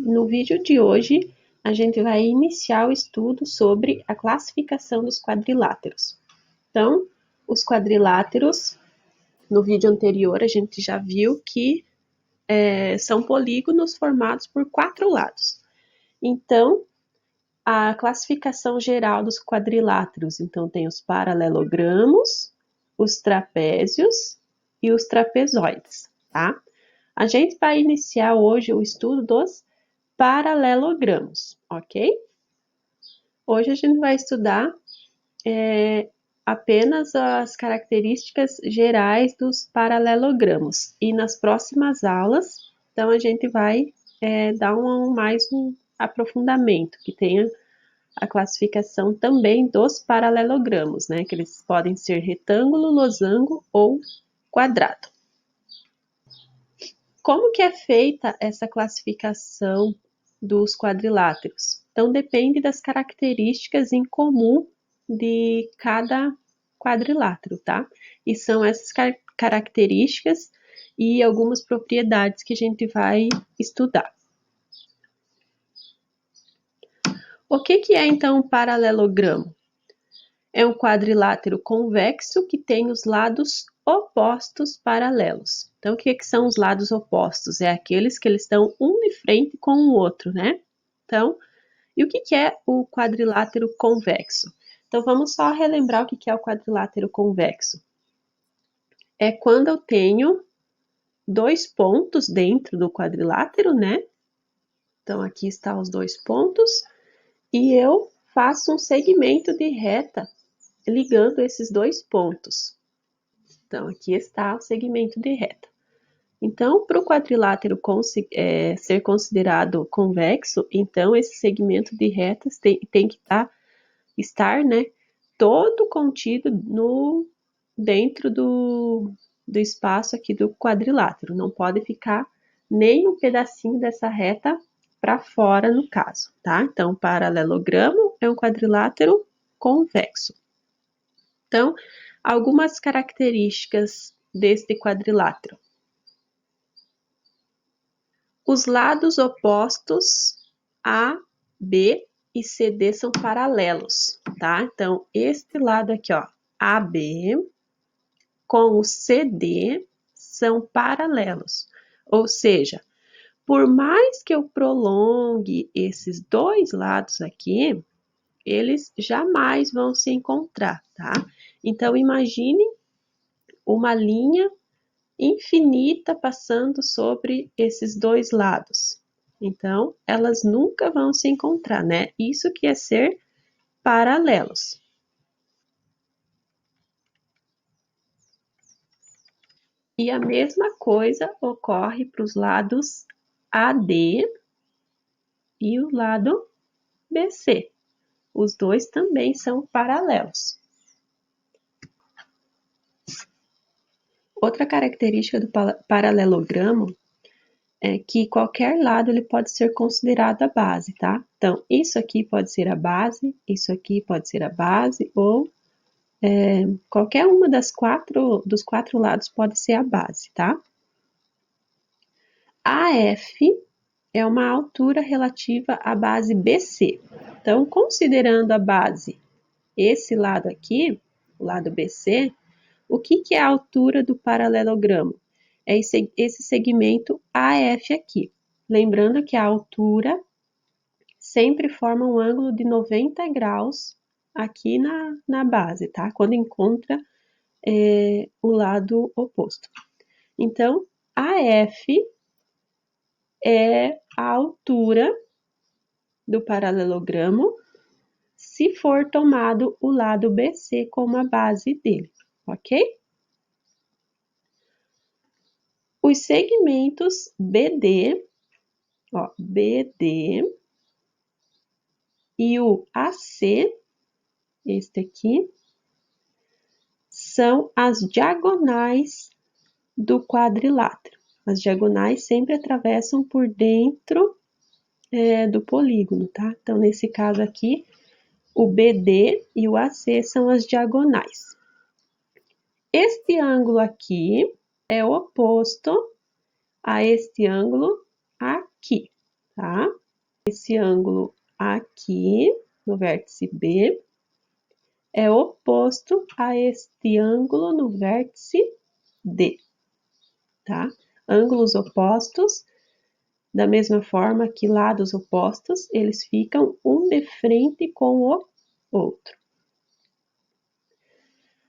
No vídeo de hoje, a gente vai iniciar o estudo sobre a classificação dos quadriláteros. Então, os quadriláteros, no vídeo anterior, a gente já viu que são polígonos formados por 4 lados. Então, a classificação geral dos quadriláteros, então, tem os paralelogramos, os trapézios e os trapezoides, tá? A gente vai iniciar hoje o estudo dos paralelogramos, ok? Hoje a gente vai estudar apenas as características gerais dos paralelogramos e nas próximas aulas, então a gente vai dar mais um aprofundamento, que tenha a classificação também dos paralelogramos, né? Que eles podem ser retângulo, losango ou quadrado. Como que é feita essa classificação dos quadriláteros? Então, depende das características em comum de cada quadrilátero, tá? E são essas características e algumas propriedades que a gente vai estudar. O que é, então, um paralelogramo? É um quadrilátero convexo que tem os lados opostos paralelos. Então, o que são os lados opostos? É aqueles que eles estão um de frente com o outro, né? Então, e o que é o quadrilátero convexo? Então, vamos só relembrar o que é o quadrilátero convexo. É quando eu tenho 2 pontos dentro do quadrilátero, né? Então, aqui estão os 2 pontos, e eu faço um segmento de reta ligando esses 2 pontos. Então, aqui está o segmento de reta. Então, para o quadrilátero ser considerado convexo, então esse segmento de retas tem que estar, né, todo contido dentro do espaço aqui do quadrilátero. Não pode ficar nem um pedacinho dessa reta para fora, no caso, tá? Então, paralelogramo é um quadrilátero convexo. Então, algumas características deste quadrilátero. Os lados opostos A, B e CD são paralelos, tá? Então, este lado aqui, ó, AB com o CD são paralelos. Ou seja, por mais que eu prolongue esses 2 lados aqui, eles jamais vão se encontrar, tá? Então, imagine uma linha infinita passando sobre esses 2 lados. Então, elas nunca vão se encontrar, né? Isso que é ser paralelos. E a mesma coisa ocorre para os lados AD e o lado BC. Os dois também são paralelos. Outra característica do paralelogramo é que qualquer lado ele pode ser considerado a base, tá? Então, isso aqui pode ser a base, isso aqui pode ser a base, ou qualquer uma dos 4 lados pode ser a base, tá? AF é uma altura relativa à base BC. Então, considerando a base, esse lado aqui, o lado BC, o que é a altura do paralelogramo? É esse segmento AF aqui. Lembrando que a altura sempre forma um ângulo de 90 graus aqui na base, tá? Quando encontra o lado oposto. Então, AF é a altura do paralelogramo se for tomado o lado BC como a base dele, ok? Os segmentos BD, ó, BD e o AC, este aqui, são as diagonais do quadrilátero. As diagonais sempre atravessam por dentro do polígono, tá? Então, nesse caso aqui, o BD e o AC são as diagonais. Este ângulo aqui é oposto a este ângulo aqui, tá? Esse ângulo aqui, no vértice B, é oposto a este ângulo no vértice D, tá? Ângulos opostos, da mesma forma que lados opostos, eles ficam um de frente com o outro.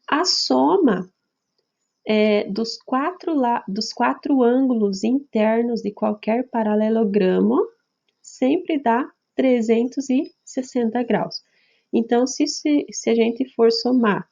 A soma dos quatro ângulos internos de qualquer paralelogramo sempre dá 360 graus. Então, se a gente for somar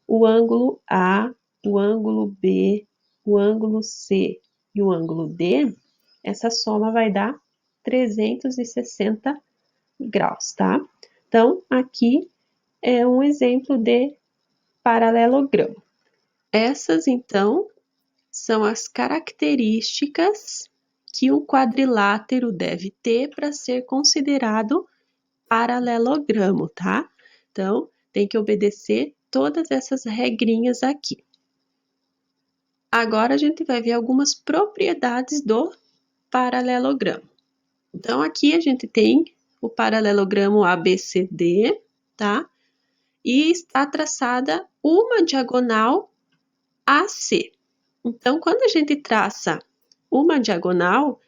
o ângulo A, o ângulo B, o ângulo C e o ângulo D, essa soma vai dar 360 graus, tá? Então, aqui é um exemplo de paralelogramo. Essas, então, são as características que um quadrilátero deve ter para ser considerado paralelogramo, tá? Então, tem que obedecer todas essas regrinhas aqui. Agora, a gente vai ver algumas propriedades do paralelogramo. Então, aqui a gente tem o paralelogramo ABCD, tá? E está traçada uma diagonal AC. Então, quando a gente traça uma diagonal,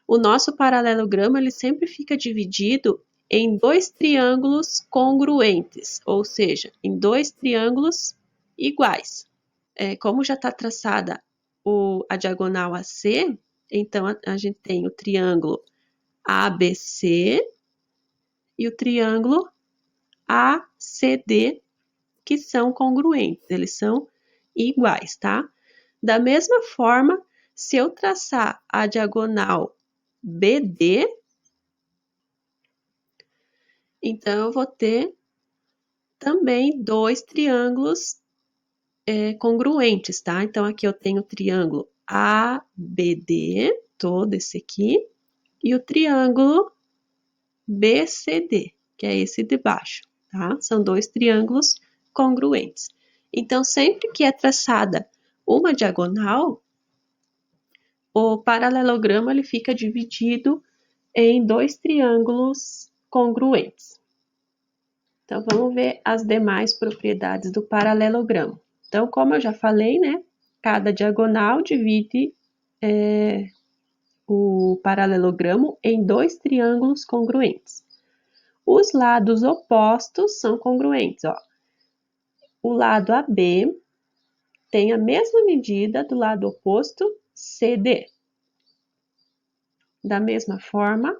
o nosso paralelogramo ele sempre fica dividido em dois triângulos congruentes, ou seja, em dois triângulos iguais. Como já está traçada a diagonal AC, então a gente tem o triângulo ABC e o triângulo ACD, que são congruentes, eles são iguais, tá? Da mesma forma, se eu traçar a diagonal BD, então eu vou ter também dois triângulos congruentes, tá? Então aqui eu tenho o triângulo ABD, todo esse aqui, e o triângulo BCD, que é esse de baixo, tá? São dois triângulos congruentes. Então, sempre que é traçada uma diagonal, o paralelogramo ele fica dividido em dois triângulos congruentes. Então, vamos ver as demais propriedades do paralelogramo. Então, como eu já falei, né? Cada diagonal divide o paralelogramo em dois triângulos congruentes. Os lados opostos são congruentes, ó. O lado AB tem a mesma medida do lado oposto CD. Da mesma forma,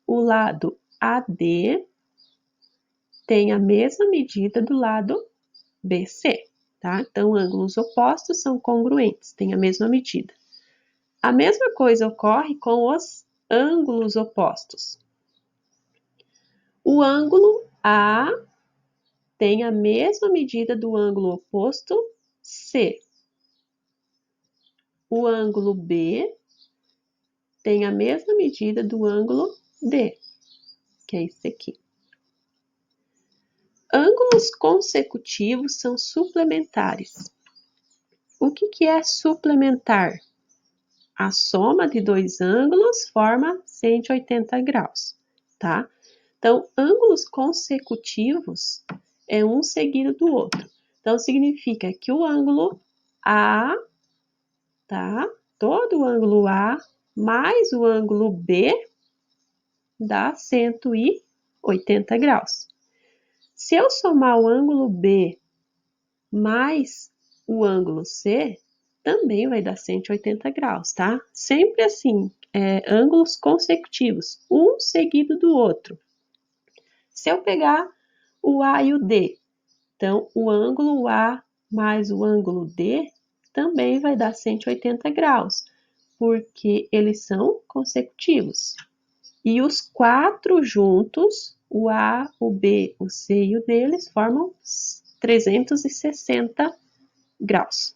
o lado AD tem a mesma medida do lado BC, tá? Então, ângulos opostos são congruentes, têm a mesma medida. A mesma coisa ocorre com os ângulos opostos. O ângulo A tem a mesma medida do ângulo oposto C. O ângulo B tem a mesma medida do ângulo D, que é esse aqui. Ângulos consecutivos são suplementares. O que é suplementar? A soma de dois ângulos forma 180 graus, tá? Então, ângulos consecutivos é um seguido do outro. Então, significa que o ângulo A, tá? Todo o ângulo A mais o ângulo B dá 180 graus. Se eu somar o ângulo B mais o ângulo C, também vai dar 180 graus, tá? Sempre assim, ângulos consecutivos, um seguido do outro. Se eu pegar o A e o D, então o ângulo A mais o ângulo D também vai dar 180 graus, porque eles são consecutivos. E os quatro juntos, o A, o B, o C e o D, eles formam 360 graus.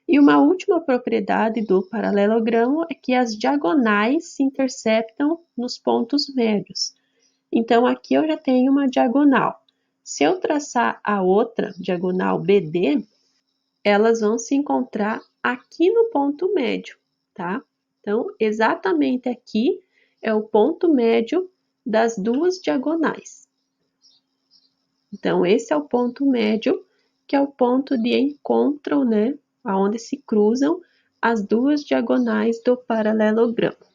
E uma última propriedade do paralelogramo é que as diagonais se interceptam nos pontos médios. Então, aqui eu já tenho uma diagonal. Se eu traçar a outra diagonal BD, elas vão se encontrar aqui no ponto médio, tá? Então, exatamente aqui é o ponto médio das duas diagonais. Então, esse é o ponto médio, que é o ponto de encontro, né? Aonde se cruzam as duas diagonais do paralelogramo.